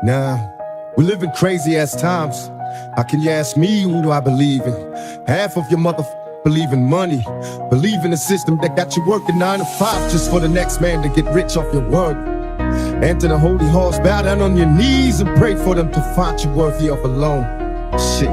Nah, we live in crazy ass times. How can you ask me who do I believe in? Half of your believe in money, believe in a system that got you working 9 to 5 just for the next man to get rich off your work. Enter the holy halls, bow down on your knees and pray for them to find you worthy of a loan. Shit.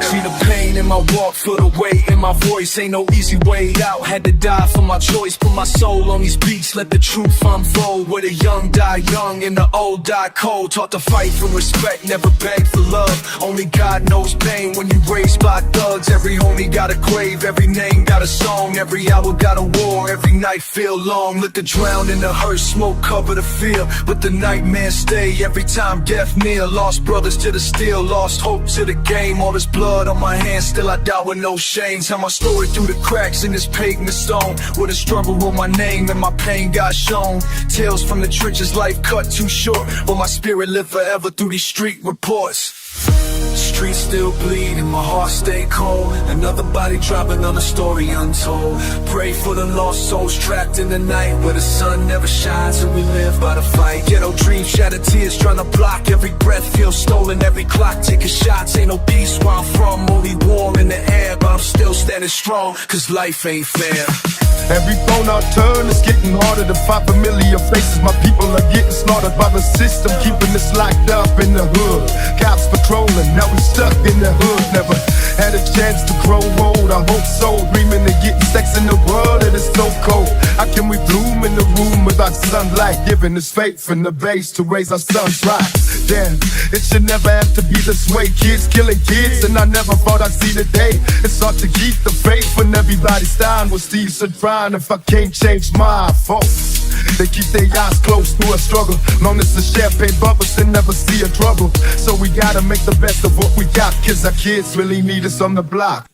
See the pain in my walk, feel the weight in my voice. Ain't no easy way out, had to die for my choice. Put my soul on these beats, let the truth unfold. Where the young die young and the old die cold. Taught to fight for respect, never beg for love. Only God knows pain when you raised by thugs. Every homie got a grave, every name got a song. Every hour got a war, every night feel long. Look to drown in the hearse, smoke cover the field, but the nightmares stay every time death near. Lost brothers to the steel, lost hope to the game. All this blood on my hands, still I die with no shame. Tell my story through the cracks in this pavement stone, where the struggle wrote my name and my pain got shown. Tales from the trenches, life cut too short, but my spirit live forever through these street reports. Streets still bleed and my heart stay cold. Another body dropping on a story untold. Pray for the lost souls trapped in the night, where the sun never shines and we live by the fight. Ghetto dreams, shattered tears trying to block. Every breath feels stolen, every clock taking shots. Ain't no peace where I'm from, only war in the air. But I'm still standing strong, cause life ain't fair. Every phone I turn, it's getting harder to find familiar faces. My people are getting slaughtered by the system, keeping us locked up in the hood. Cops patrolling, now we stuck in the hood. Never had a chance to grow old, I hope so. Dreaming of getting sex in the world that is so cold. How can we bloom in the room without sunlight? Giving us faith in the base to raise our sons right. Damn, it should never have to be this way. Kids killing kids, and I never thought I'd see the day. It's hard to keep the faith when everybody's dying. With Steve said, trying if I can't change my folks. They keep their eyes closed through a struggle. Known as the champagne bubbles and never see a trouble. So we gotta make the best of what we got, cause our kids really need us on the block.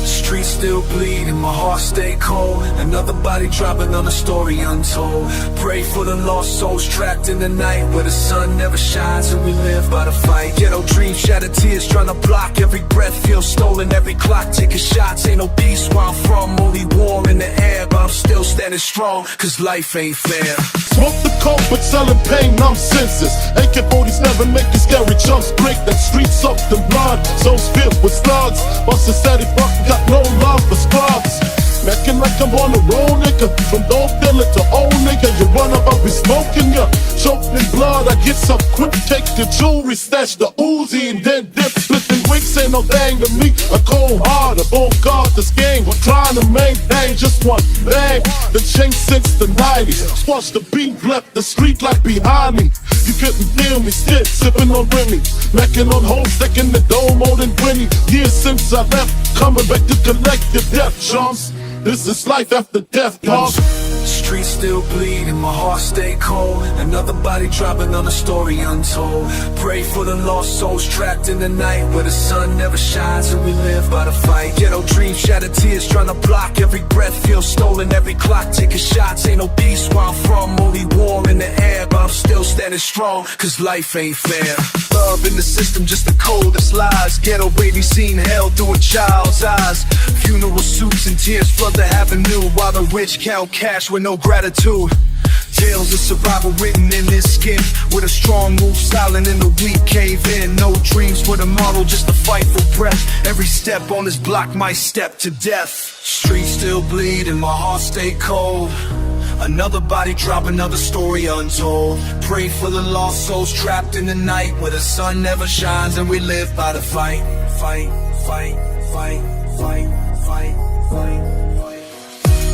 Streets still bleed and my heart stay cold. Another body dropping on a story untold. Pray for the lost souls trapped in the night, where the sun never shines and we live by the fight. Ghetto dreams, shattered tears trying to block. Every breath feels stolen, every clock taking shots. Ain't no peace where I'm from, only war in the air. But I'm still standing strong, cause life ain't fair. Smoke the coke but selling pain, numb senses. AK-47 making scary jumps, break that streets up the blood. Souls filled with slugs, bust a steady fuck, got no love for scrubs. Mackin' like I'm on the road, nigga. From dope dealer to old nigga, you run up, I'll be smoking ya. Choked in blood, I get some quick, take the jewelry, stash the Uzi, and then dip, splitting wicks. Ain't no thing to me, I cold hard, I won't guard this game. We're trying to maintain just one thing. The change since the 90s, squash the beat, left the street like behind me. You couldn't feel me, still sipping on Remy, macking on hoes, taking the dough more than 20 years since I left, coming back to collect your death chance. This is life after death, dog. Streets still bleed and my heart stay cold. Another body dropping on a story untold. Pray for the lost souls trapped in the night, where the sun never shines and we live by the fight. Ghetto dreams, shattered tears trying to block. Every breath feels stolen, every clock taking shots. Ain't no peace where I'm from, only war in the air. But I'm still standing strong, cause life ain't fair. Love in the system, just the coldest lies. Ghetto baby seen hell through a child's eyes. Funeral suits and tears flood the avenue, while the rich count cash with no gratitude. Tales of survival written in this skin, with a strong move silent and the weak cave in. No dreams for tomorrow, just a fight for breath. Every step on this block might step to death. Streets still bleed and my heart stay cold. Another body drop, another story untold. Pray for the lost souls trapped in the night, where the sun never shines and we live by the fight. Fight, fight, fight, fight, fight, fight.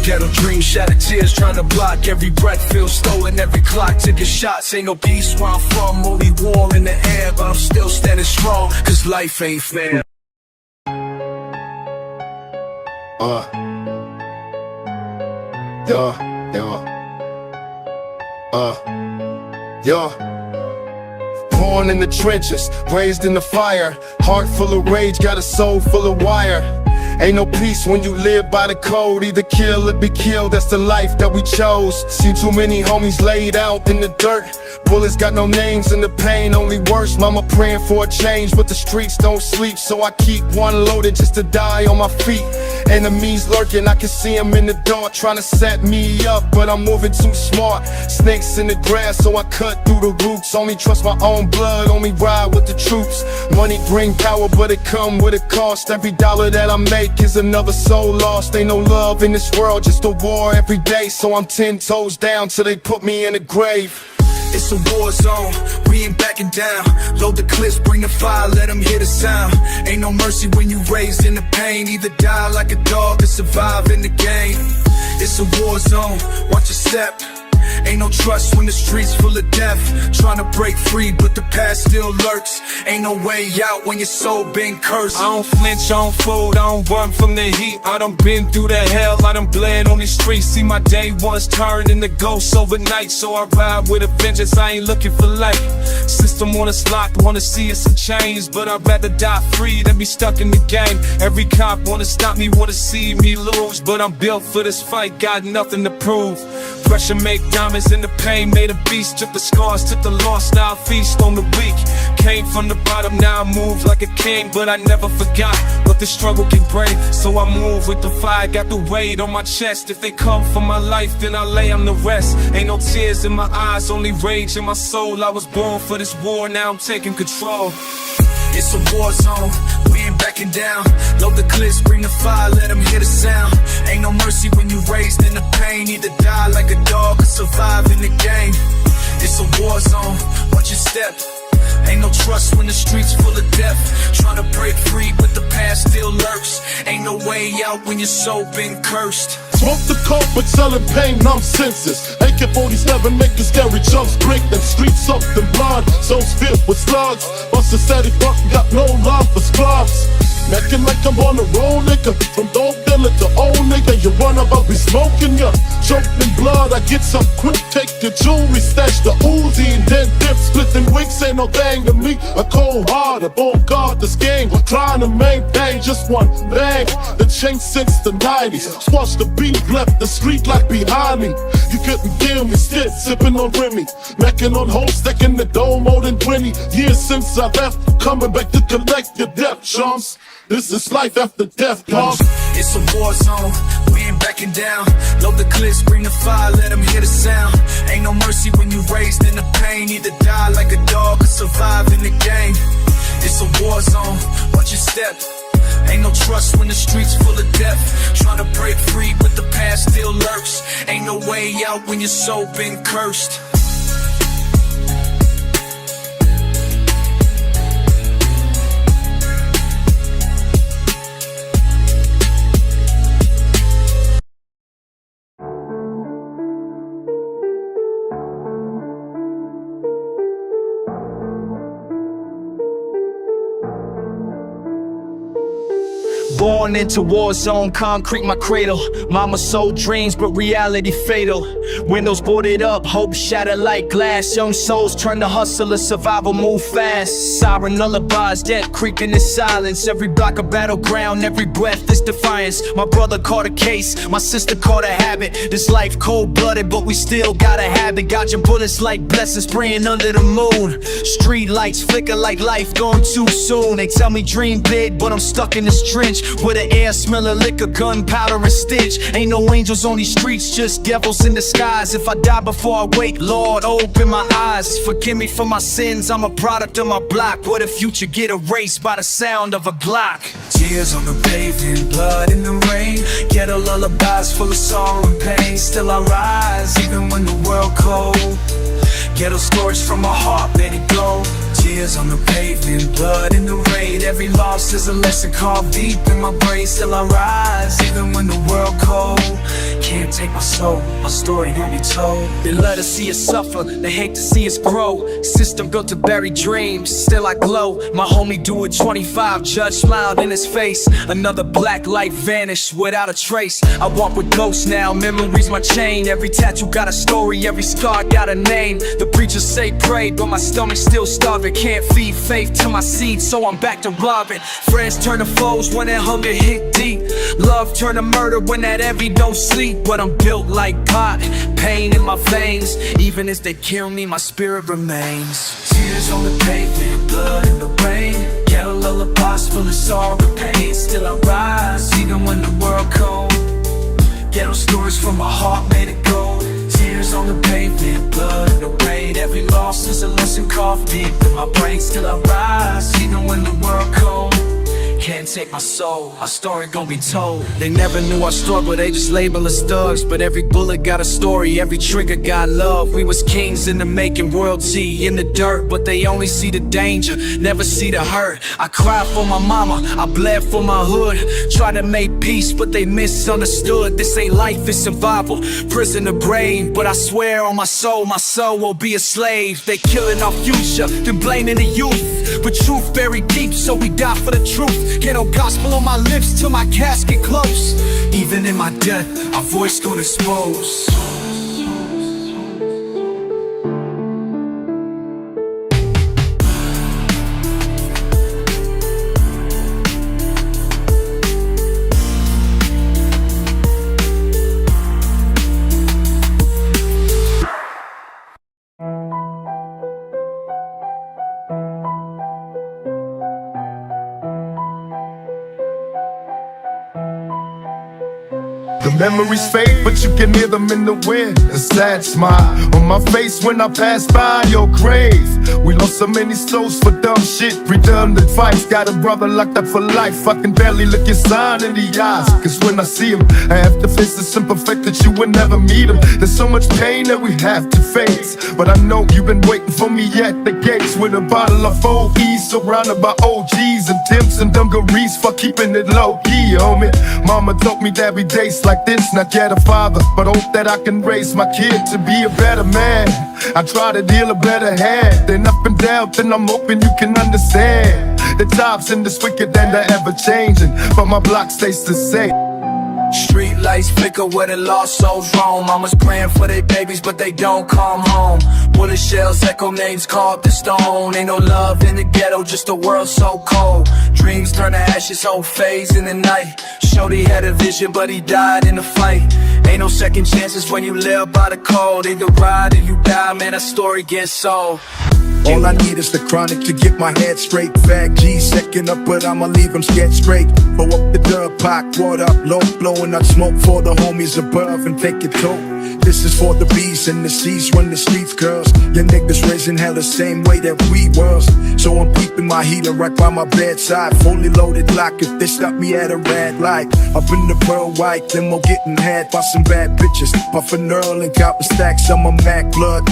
Ghetto dreams, shattered tears trying to block. Every breath feels stolen, every clock taking shots. Ain't no peace where I'm from, only war in the air. But I'm still standing strong, cause life ain't fair. Born in the trenches, raised in the fire. Heart full of rage, got a soul full of wire. Ain't no peace when you live by the code. Either kill or be killed, that's the life that we chose. See too many homies laid out in the dirt. Bullets got no names and the pain only worse. Mama praying for a change, but the streets don't sleep, so I keep one loaded just to die on my feet. Enemies lurking, I can see them in the dark, trying to set me up, but I'm moving too smart. Snakes in the grass, so I cut through the roots. Only trust my own blood, only ride with the troops. Money bring power, but it come with a cost. Every dollar that I make is another soul lost. Ain't no love in this world, just a war every day. So I'm 10 toes down till they put me in the grave. It's a war zone, we ain't backing down. Load the clips, bring the fire, let them hear the sound. Ain't no mercy when you raised in the pain. Either die like a dog or survive in the game. It's a war zone, watch your step. Ain't no trust when the streets full of death. Trying to break free, but the past still lurks. Ain't no way out when your soul been cursed. I don't flinch, I don't fold, I don't run from the heat. I done been through the hell, I done bled on these streets. See my day ones turn into ghosts overnight. So I ride with a vengeance, I ain't looking for life. System on us locked, wanna see us in chains, but I'd rather die free than be stuck in the game. Every cop wanna stop me, wanna see me lose, but I'm built for this fight, got nothing to prove. Pressure make diamonds in the pain, made a beast. Took the scars, took the loss, now I feast on the weak. Came from the bottom, now I move like a king, but I never forgot what the struggle can bring. So I move with the fire, got the weight on my chest. If they come for my life, then I lay on the rest. Ain't no tears in my eyes, only rage in my soul. I was born for this war, now I'm taking control. It's a war zone, we ain't backing down. Load the clips, bring the fire, let them hear the sound. Ain't no mercy when you raised in the pain. Either die like a dog or survive in the game. It's a war zone, watch your step. Ain't no trust when the streets full of death. Trying to break free, but the past still lurks. Ain't no way out when your soul been cursed. Smoke the coke, but selling pain, numb senses. AK-47 making scary jumps, break them streets up, them blind souls filled with slugs. Buster said he fucking got no love for scrubs. Mackin' like I'm on the roll, nigga. From dope dealer to old nigga, you run up, I'll be smoking ya. Choked in blood, I get some quick, take the jewelry, stash the Uzi, and then dip, splitting wings, ain't no thing to me. A cold heart, on guard this game, trying to maintain just one bang. The change since the 90s, squash the beat, left the street like behind me. You couldn't give me shit, sipping on Remy, macking on hoes, stacking the dough more than 20 years since I left, coming back to collect your death, chumps. This is life after death, pump. It's a war zone, we ain't backing down. Load the clips, bring the fire, let them hear the sound. Ain't no mercy when you raised in the pain. Either die like a dog or survive in the game. It's a war zone, watch your step. Ain't no trust when the streets full of death. Trying to break free, but the past still lurks. Ain't no way out when your soul been cursed. Born into war zone, concrete my cradle. Mama sold dreams, but reality fatal. Windows boarded up, hope shattered like glass. Young souls turn to hustler, survival move fast. Siren lullabies, death creeping in silence. Every block a battleground, every breath is defiance. My brother caught a case, my sister caught a habit. This life cold-blooded, but we still gotta have it. Got your bullets like blessings spraying under the moon. Street lights flicker like life gone too soon. They tell me dream big, but I'm stuck in this trench where the air smell of liquor, gunpowder and stench. Ain't no angels on these streets, just devils in disguise. If I die before I wake, Lord, open my eyes. Forgive me for my sins, I'm a product of my block. What if future get erased by the sound of a Glock? Tears on the pavement, blood in the rain. Ghetto lullabies full of sorrow and pain. Still I rise, even when the world cold. Ghetto stories from my heart, let it go. Tears on the pavement, blood in the rain. Every loss is a lesson carved deep in my brain. Still I rise, even when the world cold. Can't take my soul, my story won't be told. They let us see us suffer, they hate to see us grow. System built to bury dreams, still I glow. My homie do it 25, judge smiled in his face. Another black light vanished without a trace. I walk with ghosts now, memories my chain. Every tattoo got a story, every scar got a name. The preachers say pray, but my stomach's still starving. Can't feed faith to my seed, so I'm back to robbing. Friends turn to foes when that hunger hit deep. Love turn to murder when that envy don't sleep. But I'm built like cotton, pain in my veins. Even as they kill me, my spirit remains. Tears on the pavement, blood in the rain. Ghetto lullabies full of sorrow and pain. Still I rise, even when the world cold. Ghetto stories from my heart made it gold. Tears on the pavement, blood in the rain. Every loss is a lesson carved deep in my brain. Still I rise, even when the world cold. Can't take my soul, our story gon' be told. They never knew our struggle, they just label us thugs. But every bullet got a story, every trigger got love. We was kings in the making, royalty in the dirt. But they only see the danger, never see the hurt. I cried for my mama, I bled for my hood. Tried to make peace, but they misunderstood. This ain't life, it's survival, prison the brain. But I swear on my soul will be a slave. They killing our future, then blaming the youth. But truth buried deep, so we die for the truth. Ghetto gospel on my lips till my casket close. Even in my death, our voice gon' expose. The memories fade, but you can hear them in the wind. A sad smile on my face when I pass by your grave. We lost so many souls for dumb shit, redundant fights. Got a brother locked up for life. I can barely look your son in the eyes, cause when I see him, I have to face the simple fact that you will never meet him. There's so much pain that we have to face, but I know you've been waiting for me at the gates with a bottle of OE, surrounded by OGs and Timps and dungarees for keeping it low key, homie. Mama told me that we days like this, not yet a father, but hope that I can raise my kid to be a better man. I try to deal a better hand, then up and down, then I'm hoping you can understand. The times in this wicked and they're ever changing, but my block stays the same. Street lights flicker where the lost souls roam. Mama's praying for their babies, but they don't come home. Bullet shells echo names carved in stone. Ain't no love in the ghetto, just a world so cold. Dreams turn to ashes, whole phase in the night. Shorty had a vision, but he died in the fight. Ain't no second chances when you live by the code. Either ride or you die, man, that story gets sold. All I need is the chronic to get my head straight. Fag G second up, but I'ma leave him scared straight. Blow up the dub, pot, water up low, blowing out smoke for the homies above and take it tote. This is for the bees and the seas run the streets, girls. Your niggas raising hell the same way that we was. So I'm keeping my heater right by my bedside, fully loaded lock if they stop me at a red light. Up in the pearl white limo getting had by some bad bitches, puffin' Earl and copping stacks on my Mac blood.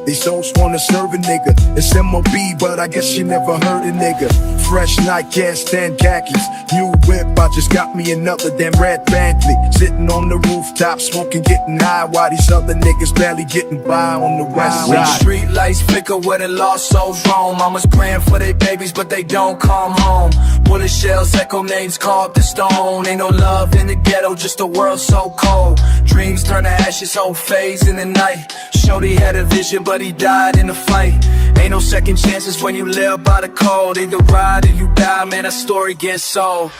These souls wanna serve a nigga. It's MOB, but I guess you never heard a nigga. Fresh nightcast, tan khakis, new whip. I just got me another damn red Bentley. Sitting on the rooftop, smoking, getting high, while these other niggas barely getting by on the west side. Street lights flicker where the lost souls roam. Mama's praying for their babies, but they don't come home. Bullet shells echo names carved in stone. Ain't no love in the ghetto, just a world so cold. Dreams turn to ashes, whole phase in the night. Shorty had a vision, but he died in the fight. Ain't no second chances when you live by the code. Either ride or you die, man, that story gets sold.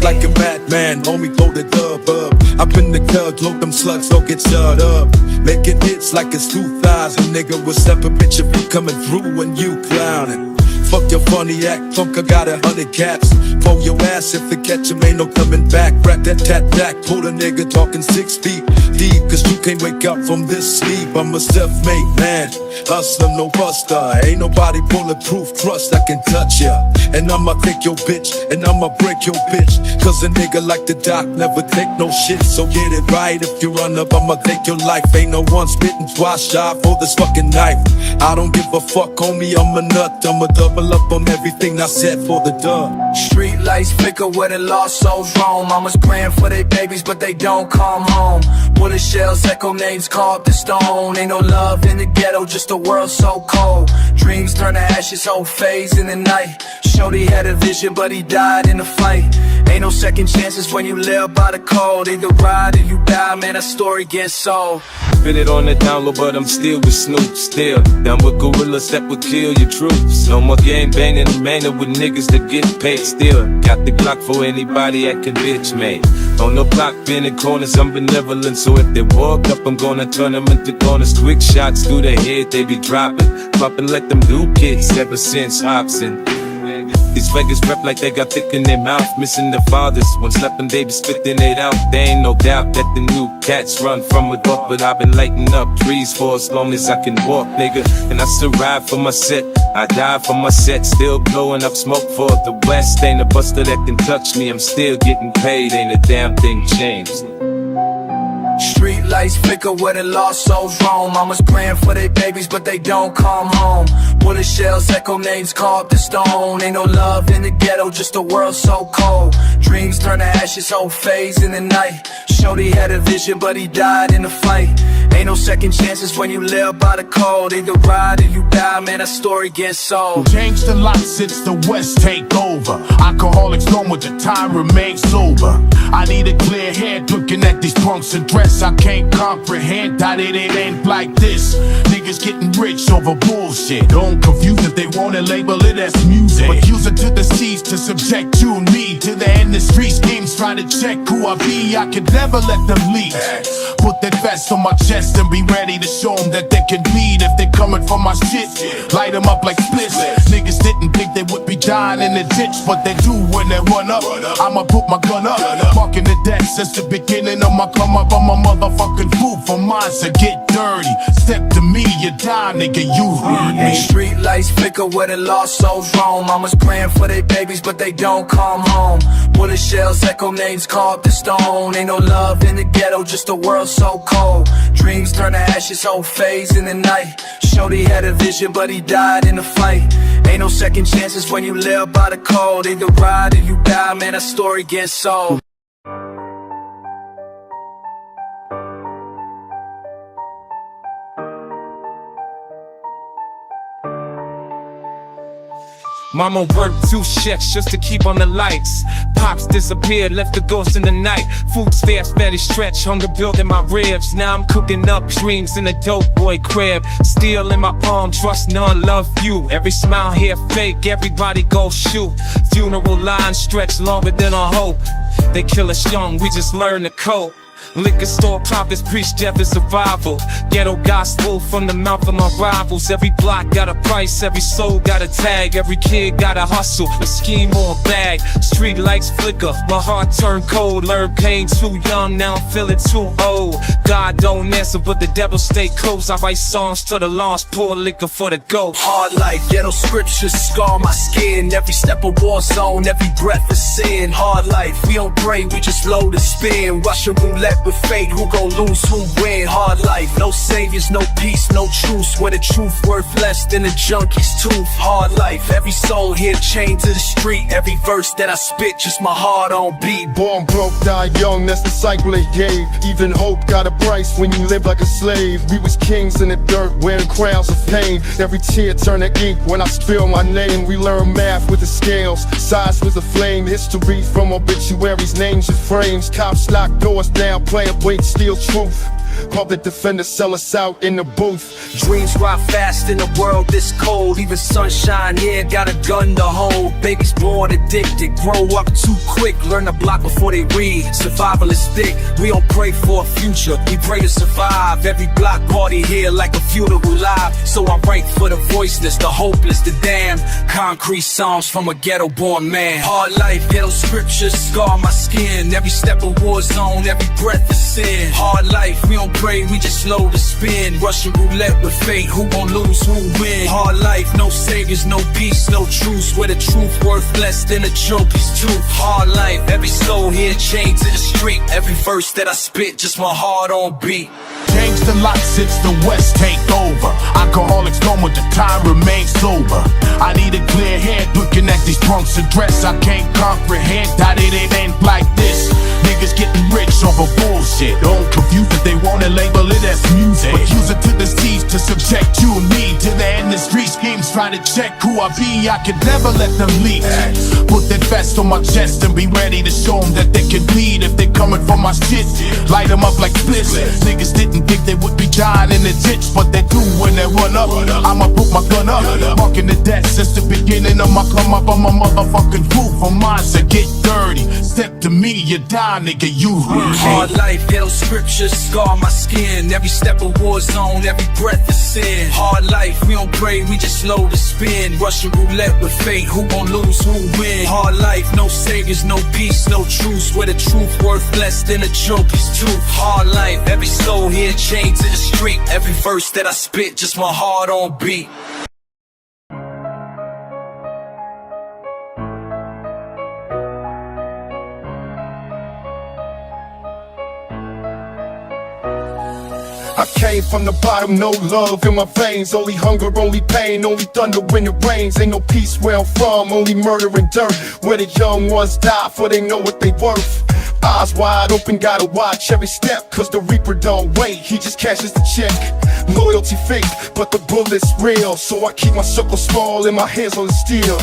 Like a Batman, homie, throw the dub up. Up in the club, load them slugs, don't get shut up. Making hits like it's 2000, nigga. What's up, a bitch if you coming through when you clowning? Fuck your funny act, Funka got 100 caps. For your ass if they catch him, ain't no coming back. Rap that tat back, pull a nigga talking 6 feet deep. Cause you can't wake up from this sleep. I'm a self-made man, hustler, no buster. Ain't nobody bulletproof, trust I can touch ya. And I'ma take your bitch, and I'ma break your bitch. Cause a nigga like the doc never take no shit. So get it right, if you run up, I'ma take your life. Ain't no one spitting twice shy for this fucking knife. I don't give a fuck, homie, I'm a nut. I'ma double up on everything I said for the dub. Street lights flicker where the lost souls roam. Mama's praying for their babies, but they don't come home. Bullet shells echo names carved in stone. Ain't no love in the ghetto, just a world so cold. Dreams turn to ashes, whole phase in the night. Shorty had a vision, but he died in the fight. Ain't no second chances when you live by the code. Either ride or you die, man, that story gets sold. Spit it on the down low, but I'm still with Snoop. Still down with gorillas that would kill your troops. No more gang banging and manning with niggas that get paid. Still got the Glock for anybody that can bitch me. On the block, bending corners, I'm benevolent. So if they walk up, I'm gonna turn them into corners. Quick shots through the head, they be dropping. Popping like them new kids ever since Hobson. These beggars rep like they got thick in their mouth, missing their fathers. When sleeping babies spitting it out. There ain't no doubt that the new cats run from a buck, but I've been lighting up trees for as long as I can walk, nigga. And I still ride for my set, I die for my set. Still blowing up smoke for the West. Ain't a buster that can touch me, I'm still getting paid. Ain't a damn thing changed. Street lights flicker where the lost souls roam. Mama's praying for their babies, but they don't come home. Bullet shells echo names carved in stone. Ain't no love in the ghetto, just a world so cold. Dreams turn to ashes, whole phase in the night. Shorty had a vision, but he died in the fight. Ain't no second chances when you live by the code. Either ride or you die, man, that story gets sold. Changed a lot since the West take over. Alcoholics know with the time remain sober. I need a clear head looking at these punks and dress. I can't comprehend that it ain't like this. Niggas getting rich over bullshit. Don't confuse it, they wanna label it as music, but use it to the seas to subject you and me to the industry schemes. Try to check who I be, I could never let them lead. Put that vest on my chest and be ready to show them that they can bleed if they coming for my shit. Light them up like splits. Niggas didn't think they would be dying in the ditch, but they do when they run up. I'ma put my gun up. Marking the deck since the beginning of my come up. I'm a motherfucking fool for mine, so get dirty. Step to me, you die, nigga, you heard me. Street lights flicker where the lost souls roam. Mama's praying for their babies, but they don't come home. Bullet shells echo names carved in stone. Ain't no love in the ghetto, just a world so cold. Dreams turn to ashes, whole phase in the night. Shorty had a vision, but he died in the fight. Ain't no second chances when you live by the code. Either ride or you die, man, that story gets sold. Mama worked 2 shifts just to keep on the lights. Pops disappeared, left the ghost in the night. Food stamps barely stretch, hunger built in my ribs. Now I'm cooking up dreams in a dope boy crib. Steel in my palm, trust none, love you. Every smile here fake, everybody go shoot. Funeral lines stretch longer than a hope. They kill us young, we just learn to cope. Liquor store prophets preach death is survival. Ghetto gospel from the mouth of my rivals. Every block got a price, every soul got a tag. Every kid got a hustle, a scheme or a bag. Street lights flicker, my heart turned cold. Learned pain too young, now I'm feeling too old. God don't answer, but the devil stay close. I write songs to the lost, pour liquor for the ghost. Hard life, ghetto scriptures scar my skin. Every step a war zone, every breath is sin. Hard life, we don't pray, we just load and spin. Russian roulette with fate, who gon' lose, who win? Hard life, no saviors, no peace, no truce. Where the truth worth less than a junkie's tooth. Hard life, every soul here chained to the street. Every verse that I spit, just my heart on beat. Born broke, die young, that's the cycle they gave. Even hope got a price when you live like a slave. We was kings in the dirt, wearing crowns of pain. Every tear turned to ink when I spill my name. We learn math with the scales, size was a flame. History from obituaries, names and frames. Cops lock doors down, player wait, steal truth. Public defenders sell us out in the booth. Dreams rot fast in a world this cold. Even sunshine here got a gun to hold. Babies born addicted, grow up too quick. Learn to block before they read, survival is thick. We don't pray for a future, we pray to survive. Every block party here like a funeral live. So I write for the voiceless, the hopeless, the damned. Concrete songs from a ghetto born man. Hard life, ghetto scriptures scar my skin. Every step a war zone, every breath is sin. Hard life, we don't pray, we just load to spin. Russian roulette with fate, who gon' lose, who win? Hard life, no saviors, no peace, no truce. Where the truth worth less than a joker's tooth. Hard life, every soul here chained to the street. Every verse that I spit, just my heart on beat. Changed a lot since the West take over. Alcoholics know with the time remain sober. I need a clear head looking at these punks and dress. I can't comprehend that it ain't like this. Niggas getting rich over bullshit. Don't confuse it, they wanna label it as music, but use it to the seas to subject you and me to the industry schemes. Try to check who I be, I could never let them leak. Put that vest on my chest and be ready to show them that they can bleed if they coming for my shit. Light them up like splits. Niggas didn't think they would be dying in the ditch, but they do when they run up. I'ma put my gun up. Marking the debt since the beginning of my come up on my motherfucking roof. On mine said get dirty. Step to me, you die, nigga, you heard me. Hard life, ghetto scriptures scar my skin. Every step a war zone, every breath is sin. Hard life, we don't pray, we just slow to spin. Russian roulette with fate, who gon' lose, who win? Hard life, no saviors, no peace, no truce. Where the truth worth less than a joke is truth. Hard life, every soul here chained to the street. Every verse that I spit, just my heart on beat. I came from the bottom, no love in my veins. Only hunger, only pain, only thunder when it rains. Ain't no peace where I'm from, only murder and dirt. Where the young ones die for they know what they worth. Eyes wide open, gotta watch every step, cause the reaper don't wait, he just cashes the check. Loyalty fake, but the bullet's real, so I keep my circle small and my hands on the steel.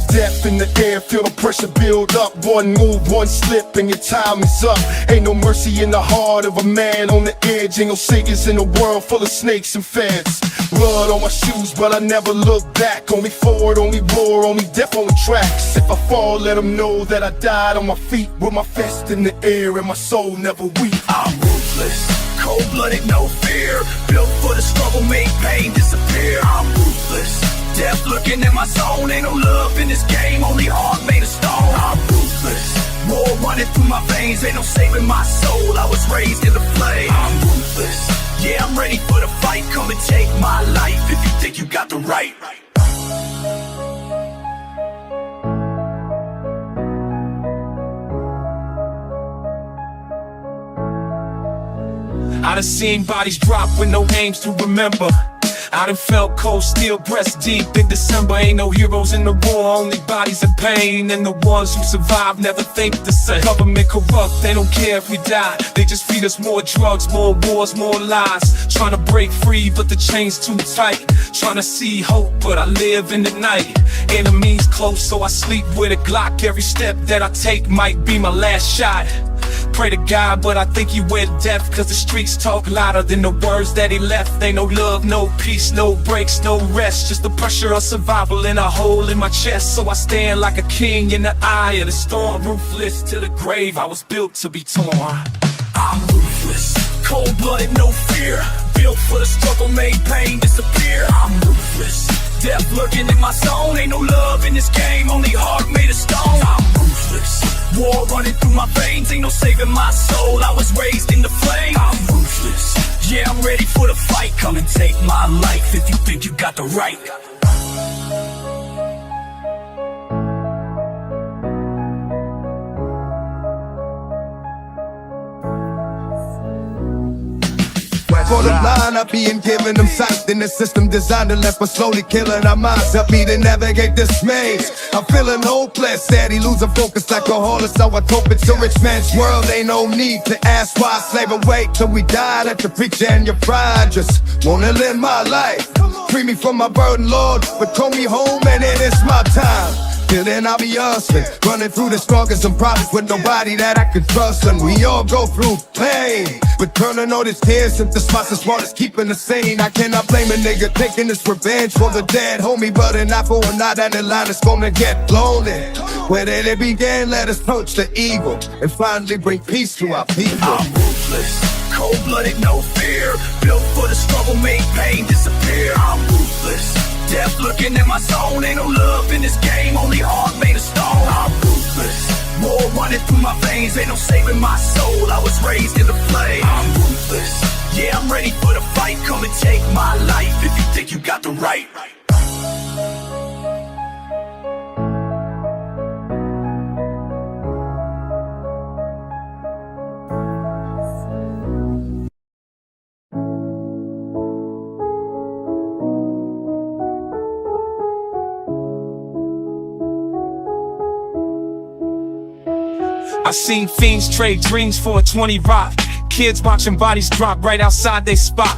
Death in the air, feel the pressure build up. One move, one slip, and your time is up. Ain't no mercy in the heart of a man on the edge. Ain't no saviors in a world full of snakes and feds. Blood on my shoes, but I never look back. Only forward, only war, only death on the tracks. If I fall, let them know that I died on my feet, with my fist in the air and my soul never weak. I'm ruthless, cold-blooded, no fear. Built for the struggle, make pain disappear. I'm ruthless, death lurking in my zone. Ain't no love in this game, only heart made of stone. I'm ruthless, war running through my veins. Ain't no saving my soul, I was raised in the flame. I'm ruthless, yeah, I'm ready for the fight. Come and take my life if you think you got the right. I done seen bodies drop with no names to remember. I done felt cold steel breast deep in December. Ain't no heroes in the war, only bodies in pain. And the ones who survive never think the same. Government corrupt, they don't care if we die. They just feed us more drugs, more wars, more lies. Trying to break free, but the chain's too tight. Trying to see hope, but I live in the night. Enemies close, so I sleep with a Glock. Every step that I take might be my last shot. Pray to God, but I think he went deaf, cause the streets talk louder than the words that he left. Ain't no love, no peace, no breaks, no rest. Just the pressure of survival in a hole in my chest. So I stand like a king in the eye of the storm. Ruthless to the grave, I was built to be torn. I'm ruthless, cold-blooded, no fear. Built for the struggle, made pain disappear. I'm ruthless, death lurking in my zone. Ain't no love in this game, only heart made of stone. I'm ruthless, war running through my veins. Ain't no saving my soul, I was raised in the flame. I'm ruthless, yeah, I'm ready for the fight. Come and take my life if you think you got the right. For the blind, I'm being given them sight. In the system designed to left us slowly killing our minds. Help me to navigate this maze. I'm feeling hopeless, steady losing focus like a horse. So I hope it's a rich man's world. Ain't no need to ask why. Slave away till we die. Let the preacher and your pride. Just wanna live my life. Free me from my burden, Lord, but call me home and it is my time. Till then I'll be hustling, running through the struggles and problems with nobody that I can trust. And we all go through pain, but turning all these tears into spots as smart as keeping the sane. I cannot blame a nigga taking this revenge for the dead homie, but an eye for an eye down the line is gonna get lonely. Where did it begin? Let us approach the evil and finally bring peace to our people. I'm ruthless, cold-blooded, no fear. Built for the struggle, made pain disappear. I'm ruthless, death lurking in my zone. Ain't no love in this game, only heart made of stone. I'm ruthless, war running through my veins. Ain't no saving my soul, I was raised in the flame. I'm ruthless, yeah, I'm ready for the fight. Come and take my life if you think you got the right. I seen fiends trade dreams for a 20 rock. Kids watching bodies drop right outside they spot.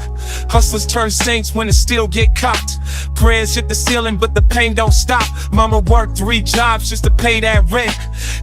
Hustlers turn saints when the steel get cocked. Prayers hit the ceiling, but the pain don't stop. Mama worked 3 jobs just to pay that rent.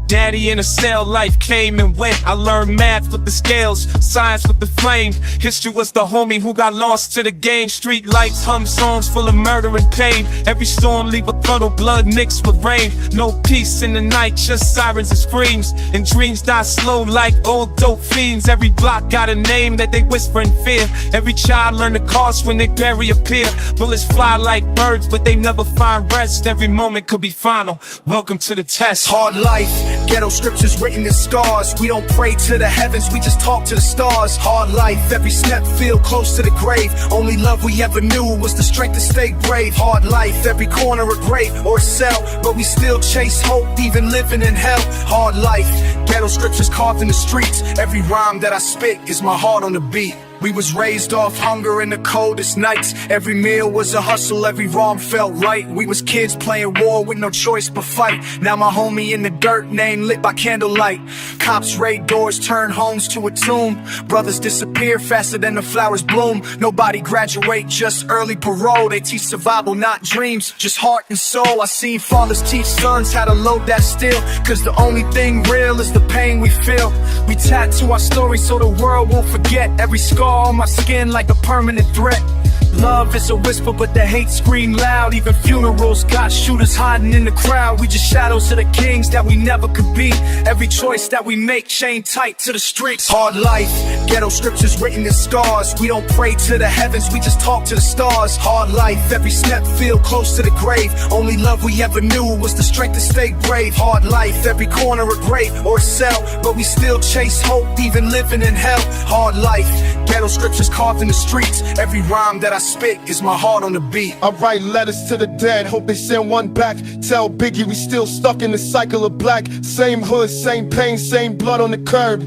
Daddy in a cell, life came and went. I learned math with the scales, science with the flame. History was the homie who got lost to the game. Street lights hum songs full of murder and pain. Every storm leave a puddle, blood mixed with rain. No peace in the night, just sirens and screams. And dreams die slow like old dope fiends. Every block got a name that they whisper in fear. Every child learn the cost when they bury a peer. Bullets fly like birds, but they never find rest. Every moment could be final. Welcome to the test. Hard life, ghetto scriptures written in scars. We don't pray to the heavens, we just talk to the stars. Hard life, every step feel close to the grave. Only love we ever knew was the strength to stay brave. Hard life, every corner a grave or a cell, but we still chase hope, even living in hell. Hard life, ghetto scriptures carved in the streets. Every rhyme that I spit is my heart on the beat. We was raised off hunger in the coldest nights. Every meal was a hustle, every wrong felt right. We was kids playing war with no choice but fight. Now my homie in the dirt, name lit by candlelight. Cops raid doors, turn homes to a tomb. Brothers disappear faster than the flowers bloom. Nobody graduate, just early parole. They teach survival, not dreams, just heart and soul. I seen fathers teach sons how to load that steel, cause the only thing real is the pain we feel. We tattoo our story so the world won't forget. Every scar on my skin like a permanent threat. Love is a whisper, but the hate scream loud. Even funerals got shooters hiding in the crowd. We just shadows of the kings that we never could be. Every choice that we make chained tight to the streets. Hard life, ghetto scriptures written in scars. We don't pray to the heavens, we just talk to the stars. Hard life, every step feel close to the grave. Only love we ever knew was the strength to stay brave. Hard life, every corner a grave or a cell, but we still chase hope, even living in hell. Hard life, ghetto scriptures carved in the streets. Every rhyme that I spit is my heart on the beat. I write letters to the dead, hope they send one back. Tell Biggie we still stuck in the cycle of black. Same hood, same pain, same blood on the curb.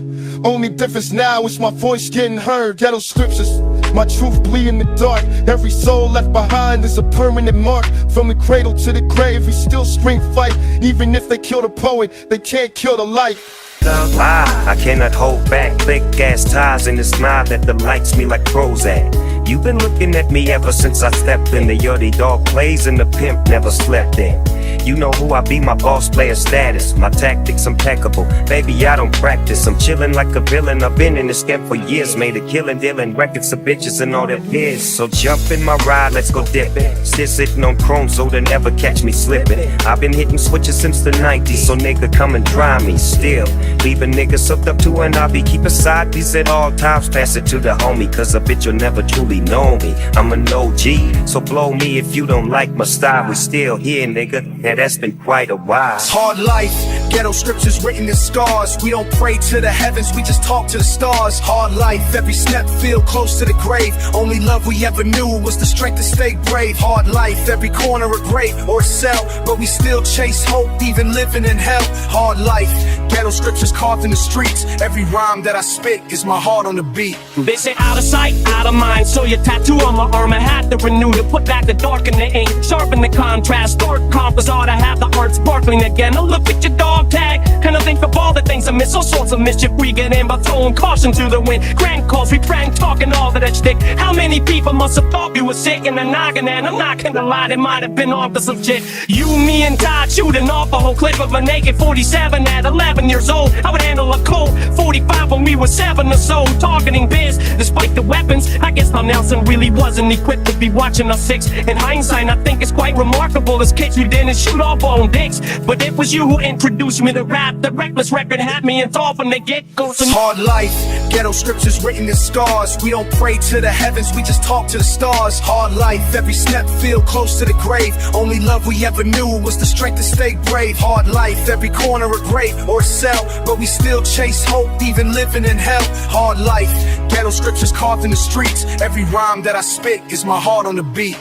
Only difference now is my voice getting heard. Ghetto scriptures, my truth bleed in the dark. Every soul left behind is a permanent mark. From the cradle to the grave, we still scream fight. Even if they kill the poet, they can't kill the light. I cannot hold back. Thick ass ties in the smile that delights me like Prozac. You've been looking at me ever since I stepped in. The yardie dog plays and the pimp never slept in. You know who I be, my boss player status. My tactics impeccable, baby I don't practice. I'm chillin' like a villain, I've been in this game for years. Made a killing, dealing records of bitches and all their peers. So jump in my ride, let's go dippin'. Still sitting on chrome so they'll never catch me slippin'. I've been hitting switches since the 90s, so nigga come and try me. Still, leaving niggas hooked up to an hobby. Keep a side piece at all times, pass it to the homie. Cause a bitch you'll never truly know me. I'm an OG, so blow me if you don't like my style. We still here, nigga, now that's been quite a while. Hard life, ghetto scriptures written in scars. We don't pray to the heavens, we just talk to the stars. Hard life, every step feel close to the grave. Only love we ever knew was the strength to stay brave. Hard life, every corner a grave or a cell, but we still chase hope, even living in hell. Hard life, ghetto scriptures carved in the streets. Every rhyme that I spit is my heart on the beat. They say out of sight, out of mind, so your tattoo on my arm I had to renew, to put back the dark in the ink, sharpen the contrast. Dark compass ought to have the art sparkling again. Now look at your dog tag, and I think of all the things I miss. All sorts of mischief we get in by throwing caution to the wind. Grand calls, we prank talking all of that shtick. How many people must have thought you were sick in the noggin? And I'm not gonna lie, they might have been off to some shit. You, me, and Todd shooting off a whole clip of a naked 47 at 11 years old. I would handle a Colt 45 when we were 7 or so, targeting biz despite the weapons. I guess how Nelson really wasn't equipped to be watching us 6. In hindsight, I think it's quite remarkable as kids we didn't shoot off on dicks. But it was you who introduced me to rap. The Reckless record had me enthralled from the get-go. Hard life, ghetto scriptures written in scars. We don't pray to the heavens, we just talk to the stars. Hard life, every step feel close to the grave. Only love we ever knew was the strength to stay brave. Hard life, every corner a grave or a cell, but we still chase hope, even living in hell. Hard life, ghetto scriptures carved in the streets. Every rhyme that I spit is my heart on the beat.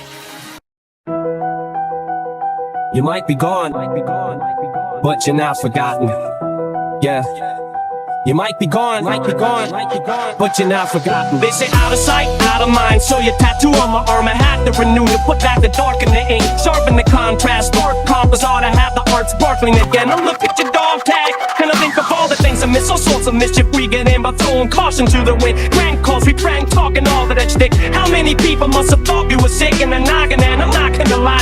You might be gone, but you're not forgotten. Yeah. You might be gone, but you're not forgotten. They say out of sight, out of mind, so your tattoo on my arm I had to renew, to put back the dark in the ink, sharpen the contrast. Dark compass ought to have the art sparkling again. Now look at your dog tag, and I think of all the things I miss. All sorts of mischief we get in by throwing caution to the wind. Grand calls, we prank talking all of that shtick. How many people must have thought you were sick in the noggin? And I'm not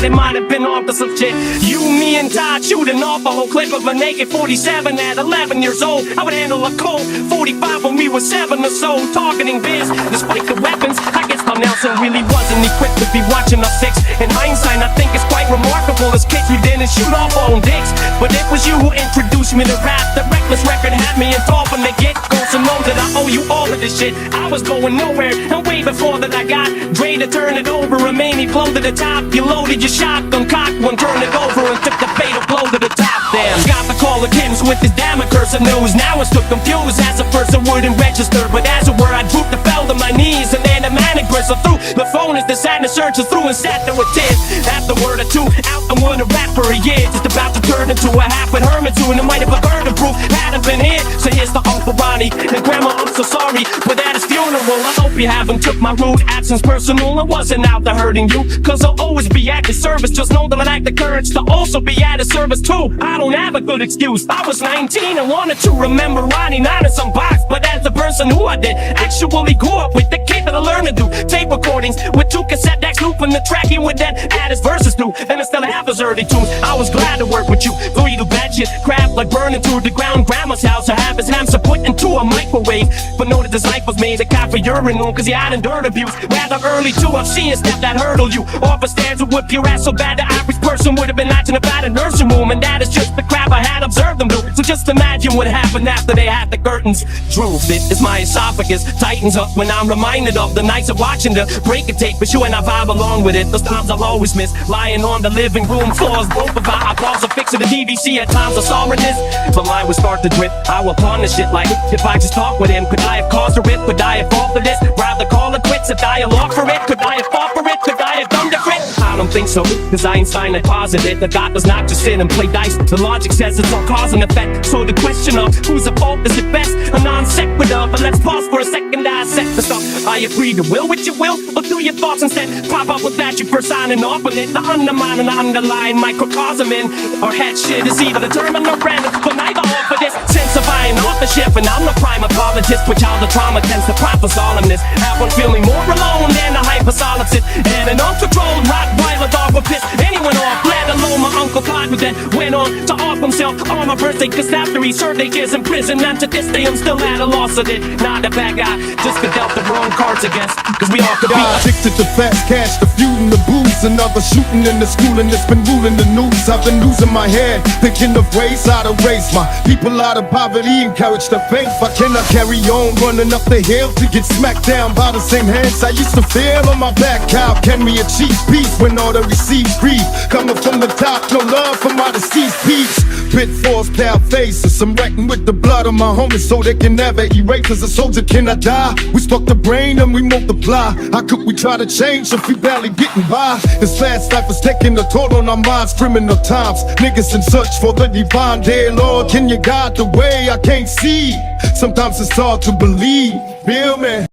thought it might have been off to some shit. You, me, and Todd shooting off a whole clip of a naked 47 at 11 years old. I would handle a Colt 45 when we were 7 or so, targeting biz. Despite the weapons, I guess Tom Nelson really wasn't equipped to be watching us six. In hindsight, I think it's quite remarkable. As kids, we didn't shoot off our own dicks, but it was you who introduced me to rap. The Reckless record had me in thought from the get-go, so know that I owe you all of this shit. I was going nowhere, and way before that I got Dre to turn it over, and made me blow to the top. You loaded your shotgun, cocked one, turned it over, and took the fatal blow to the top. Damn, got the call of Kim's with this damn accursed news. Now it's still confused as a person wouldn't register, but as it were, I drooped and fell to my knees, and then a manic bristle through the phone as the sadness searches through and sat there with tears. After word or two, out and would have rap for a year, just about to turn into a half-wit hermit tune. It might have a burden proof, hadn't been here. So here's the Uncle Ronnie and Grandma, I'm so sorry, but at his funeral, I hope you haven't took my rude absence personal. I wasn't out to hurting you, cause I'll always be at your service. Just know that I lack the courage to also be at his service too. I don't have a good excuse. I was 19 and wanted to remember Ronnie, not in some box, but as the person who I did actually grew up with, the kid that I learned to do tape recordings with 2 cassette decks looping the track. He would then add his verses through, and I still have his early tunes. I was glad to work with you, though you do bad shit, crap like burning through the ground. Grandma's house, to have his hamster put into a microwave, but know that his life was made a cop for urinal, cause he had endured abuse rather early too. I've seen a step that hurdled you off a stairs would whip your ass so bad the average person would have been latching about a nursing room, and that is just the crap I had observed them do. So just imagine what happened after they had the curtains drooped. It is my esophagus tightens up when I'm reminded of the nights of watching the break a tape, but you and I vibe along with it. Those times I'll always miss, lying on the living room floors, both of our eyeballs are fixing the DVC. At times I saw in this, but mine would start to drip. I will punish it like if I just talk with him. Could I have caused a rip? Could I have fought for this? Rather call it quits, a dialogue for it. Could I have fought for it? Could I have done the crit? I don't think so, cause Einstein had posited that God does not just sit and play dice. The logic says it's all cause and effect. So the question of who's at fault is at best a non sequitur. But let's pause for a second, dissect the stuff. I agree to will with your will, or do your thoughts instead pop up with that you first signing off with it? The undermine and the underlying microcosm in our head shit is either determined or random, but neither offer this sense of I ain't authorship. And I'm the prime apologist, which all the trauma tends to prop for solemnness. Have one feeling more alone than a hypersolipsist, and an uncontrolled Rottweiler dog will piss anyone off, let alone my Uncle Clyde, who then went on to off himself on my birthday, cause after he served 8 years in prison, and to this day I'm still at a loss of it. Not a bad guy, just could dealt the wrong cards against, cause we all could be addicted to fast cash, the feud and the booze, another shooting in the school, and it's been ruling the news. I've been losing my head, thinking of ways how to raise my people out of poverty, encourage the faith. I cannot carry on running up the hill to get smacked down by the same hands I used to feel on my back. How can we achieve peace when all that receives grief? Coming from the top, no love for my deceased peace. Pitfalls, pale faces, I'm reckoning with the blood of my homies so they can never erase. As a soldier cannot die, we spark the brain and we multiply. How could we try to change if we barely getting by? This fast life is taking a toll on our minds, criminal times. Niggas in search for the divine, dear Lord, can you guide the way? I can't see, sometimes it's hard to believe, feel me?